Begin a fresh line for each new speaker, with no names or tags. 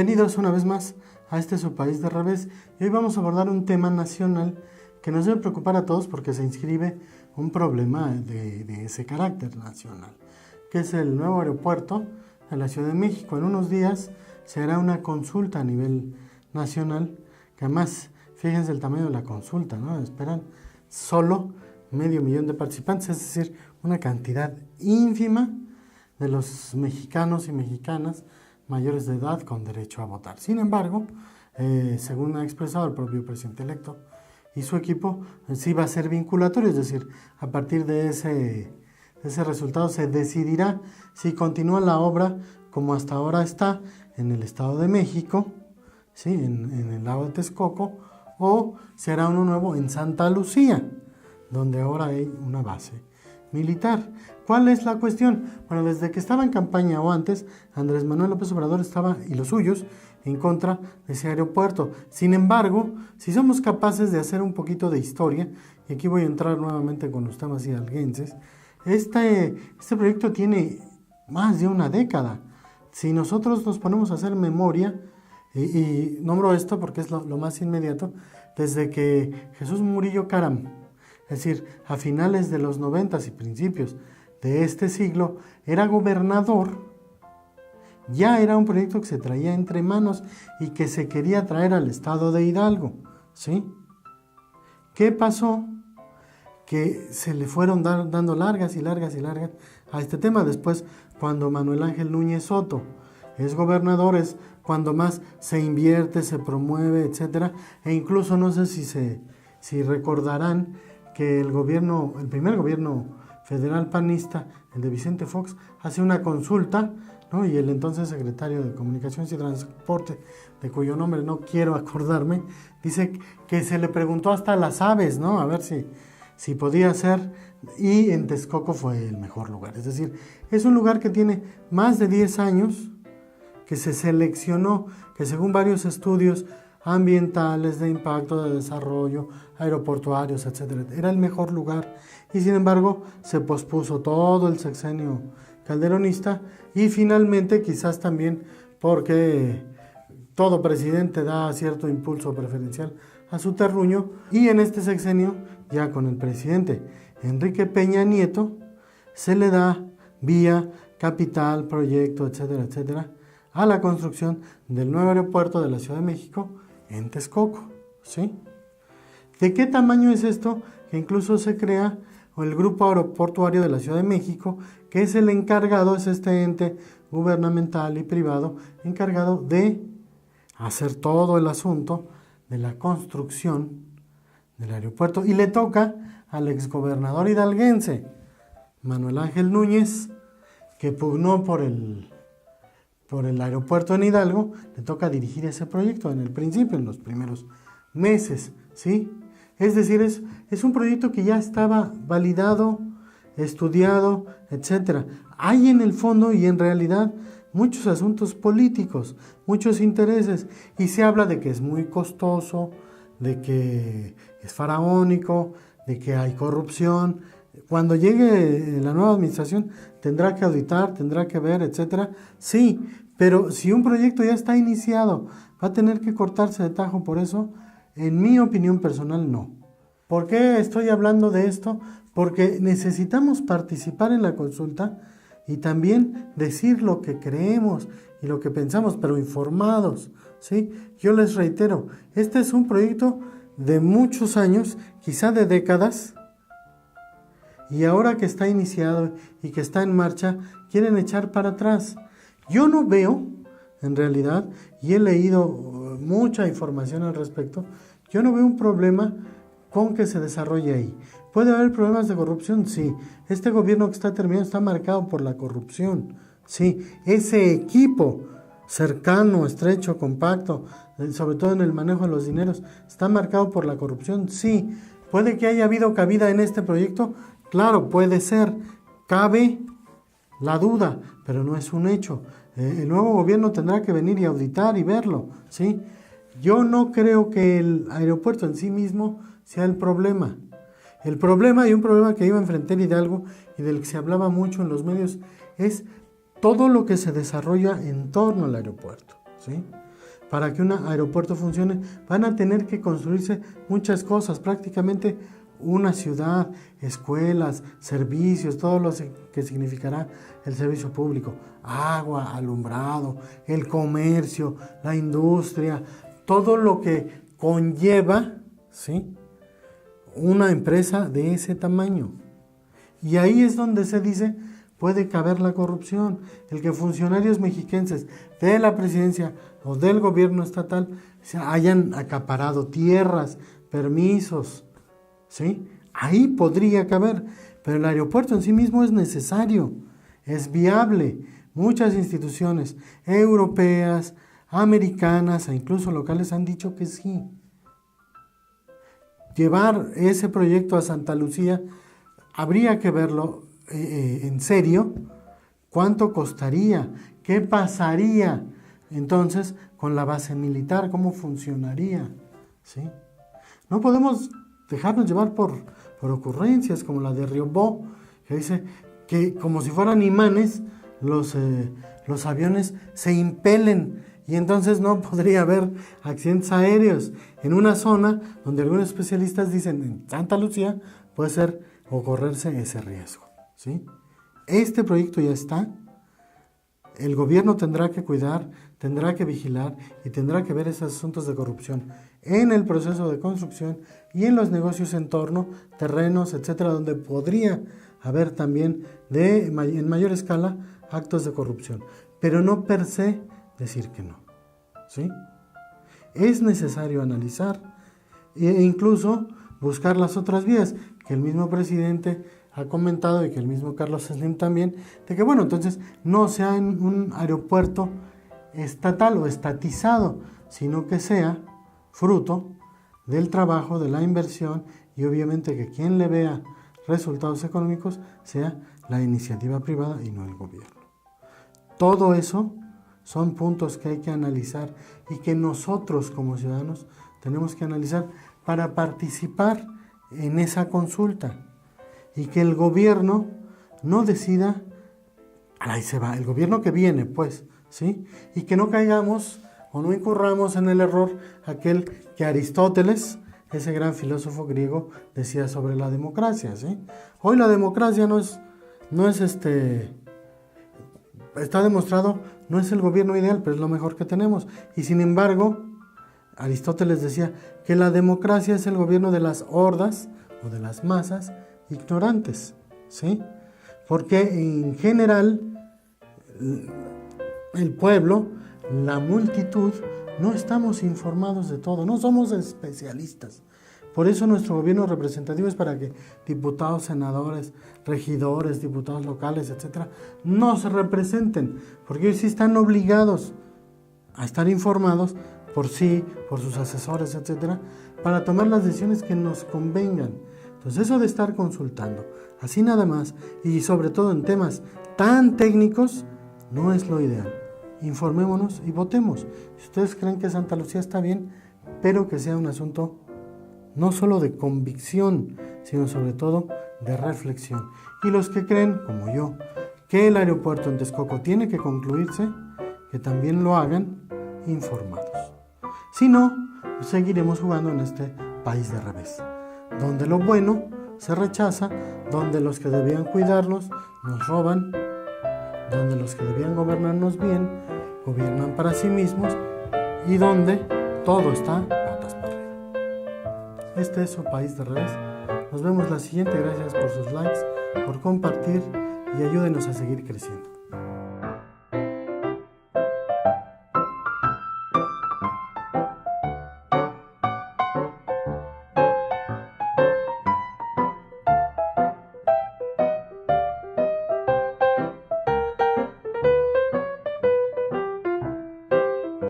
Bienvenidos una vez más a este su país de revés. Y hoy vamos a abordar un tema nacional que nos debe preocupar a todos porque se inscribe un problema de ese carácter nacional, que es el nuevo aeropuerto de la Ciudad de México. En unos días se hará una consulta a nivel nacional, que además, fíjense el tamaño de la consulta, ¿no? Esperan solo 500,000 de participantes, es decir, una cantidad ínfima de los mexicanos y mexicanas mayores de edad con derecho a votar. Sin embargo, según ha expresado el propio presidente electo y su equipo, sí va a ser vinculatorio, es decir, a partir de ese resultado se decidirá si continúa la obra como hasta ahora está en el Estado de México, ¿sí? en el lago de Texcoco, o será uno nuevo en Santa Lucía, donde ahora hay una base militar. ¿Cuál es la cuestión? Bueno, desde que estaba en campaña o antes, Andrés Manuel López Obrador estaba, y los suyos, en contra de ese aeropuerto. Sin embargo, si somos capaces de hacer un poquito de historia, y aquí voy a entrar nuevamente con los temas hidalguenses, este proyecto tiene más de una década. Si nosotros nos ponemos a hacer memoria, y nombro esto porque es lo más inmediato, desde que Jesús Murillo Caram, es decir, a finales de los 90 y principios de este siglo, era gobernador, ya era un proyecto que se traía entre manos y que se quería traer al estado de Hidalgo, ¿sí? ¿Qué pasó? Que se le fueron dando largas a este tema. Después, cuando Manuel Ángel Núñez Soto es gobernador, es cuando más se invierte, se promueve, etcétera, e incluso no sé si recordarán que el primer gobierno federal panista, el de Vicente Fox, hace una consulta, ¿no? Y el entonces secretario de Comunicaciones y Transporte, de cuyo nombre no quiero acordarme, dice que se le preguntó hasta a las aves, ¿no? A ver si podía ser, y en Texcoco fue el mejor lugar. Es decir, es un lugar que tiene más de 10 años, que se seleccionó, que según varios estudios ambientales, de impacto, de desarrollo, aeroportuarios, etcétera, era el mejor lugar, y sin embargo se pospuso todo el sexenio calderonista, y finalmente, quizás también porque todo presidente da cierto impulso preferencial a su terruño, y en este sexenio, ya con el presidente Enrique Peña Nieto, se le da vía, capital, proyecto, etcétera, etcétera, a la construcción del nuevo aeropuerto de la Ciudad de México en Texcoco, ¿sí? ¿De qué tamaño es esto? Que incluso se crea el Grupo Aeroportuario de la Ciudad de México, que es el encargado, es este ente gubernamental y privado encargado de hacer todo el asunto de la construcción del aeropuerto, y le toca al exgobernador hidalguense Manuel Ángel Núñez, que pugnó por el aeropuerto en Hidalgo, le toca dirigir ese proyecto en el principio, en los primeros meses, ¿sí? Es decir, es un proyecto que ya estaba validado, estudiado, etcétera. Hay en el fondo y en realidad muchos asuntos políticos, muchos intereses, y se habla de que es muy costoso, de que es faraónico, de que hay corrupción. Cuando llegue la nueva administración tendrá que auditar, tendrá que ver, etcétera. Sí, pero si un proyecto ya está iniciado, va a tener que cortarse de tajo por eso. En mi opinión personal, no. ¿Por qué estoy hablando de esto? Porque necesitamos participar en la consulta y también decir lo que creemos y lo que pensamos, pero informados, ¿sí? Yo les reitero, este es un proyecto de muchos años, quizá de décadas, y ahora que está iniciado y que está en marcha, quieren echar para atrás. Yo no veo, en realidad, y he leído mucha información al respecto, yo no veo un problema con que se desarrolle ahí. ¿Puede haber problemas de corrupción? Sí. Este gobierno que está terminando está marcado por la corrupción. Sí. Ese equipo cercano, estrecho, compacto, sobre todo en el manejo de los dineros, está marcado por la corrupción. Sí. ¿Puede que haya habido cabida en este proyecto? Claro, puede ser. Cabe la duda, pero no es un hecho. El nuevo gobierno tendrá que venir y auditar y verlo, ¿sí? Yo no creo que el aeropuerto en sí mismo sea el problema. El problema, y un problema que iba a enfrentar Hidalgo y del que se hablaba mucho en los medios, es todo lo que se desarrolla en torno al aeropuerto, ¿sí? para que un aeropuerto funcione, van a tener que construirse muchas cosas, prácticamente una ciudad, escuelas, servicios, todo lo que significará el servicio público, agua, alumbrado, el comercio, la industria, todo lo que conlleva, ¿sí?, una empresa de ese tamaño. Y ahí es donde se dice, puede caber la corrupción, el que funcionarios mexiquenses de la presidencia o del gobierno estatal se hayan acaparado tierras, permisos, ¿sí? Ahí podría caber, pero el aeropuerto en sí mismo es necesario, es viable. Muchas instituciones europeas, americanas e incluso locales han dicho que sí. Llevar ese proyecto a Santa Lucía habría que verlo en serio. ¿Cuánto costaría? ¿Qué pasaría entonces con la base militar? ¿Cómo funcionaría? ¿Sí? No podemos dejarnos llevar por ocurrencias como la de Riobó, que dice que como si fueran imanes los aviones se impelen y entonces no podría haber accidentes aéreos en una zona donde algunos especialistas dicen en Santa Lucía puede ser o correrse ese riesgo, ¿sí? Este proyecto ya está, el gobierno tendrá que cuidar, tendrá que vigilar y tendrá que ver esos asuntos de corrupción en el proceso de construcción y en los negocios en torno, terrenos, etcétera, donde podría haber también en mayor escala actos de corrupción, pero no per se decir que no, ¿sí? Es necesario analizar e incluso buscar las otras vías que el mismo presidente ha comentado y que el mismo Carlos Slim también, de que bueno, entonces no sea en un aeropuerto estatal o estatizado, sino que sea fruto del trabajo, de la inversión y obviamente que quien le vea resultados económicos sea la iniciativa privada y no el gobierno. Todo eso son puntos que hay que analizar y que nosotros como ciudadanos tenemos que analizar para participar en esa consulta y que el gobierno no decida, ahí se va, el gobierno que viene, pues, ¿sí? Y que no caigamos o no incurramos en el error aquel que Aristóteles, ese gran filósofo griego, decía sobre la democracia, ¿sí? Hoy la democracia no es está demostrado, no es el gobierno ideal, pero es lo mejor que tenemos. Y sin embargo, Aristóteles decía que la democracia es el gobierno de las hordas o de las masas ignorantes, ¿sí? Porque en general el pueblo, la multitud, no estamos informados de todo, no somos especialistas. Por eso nuestro gobierno representativo es para que diputados, senadores, regidores, diputados locales, etcétera, no se representen, porque ellos sí están obligados a estar informados por sí, por sus asesores, etcétera, para tomar las decisiones que nos convengan. Entonces eso de estar consultando, así nada más, y sobre todo en temas tan técnicos, no es lo ideal. Informémonos y votemos. Si ustedes creen que Santa Lucía está bien, pero que sea un asunto no solo de convicción, sino sobre todo de reflexión. Y los que creen, como yo, que el aeropuerto en Texcoco tiene que concluirse, que también lo hagan informados. Si no, pues seguiremos jugando en este país de revés, donde lo bueno se rechaza, donde los que debían cuidarnos nos roban, donde los que debían gobernarnos bien gobiernan para sí mismos y donde todo está patas para arriba. Este es su país de revés. Nos vemos la siguiente. Gracias por sus likes, por compartir y ayúdenos a seguir creciendo.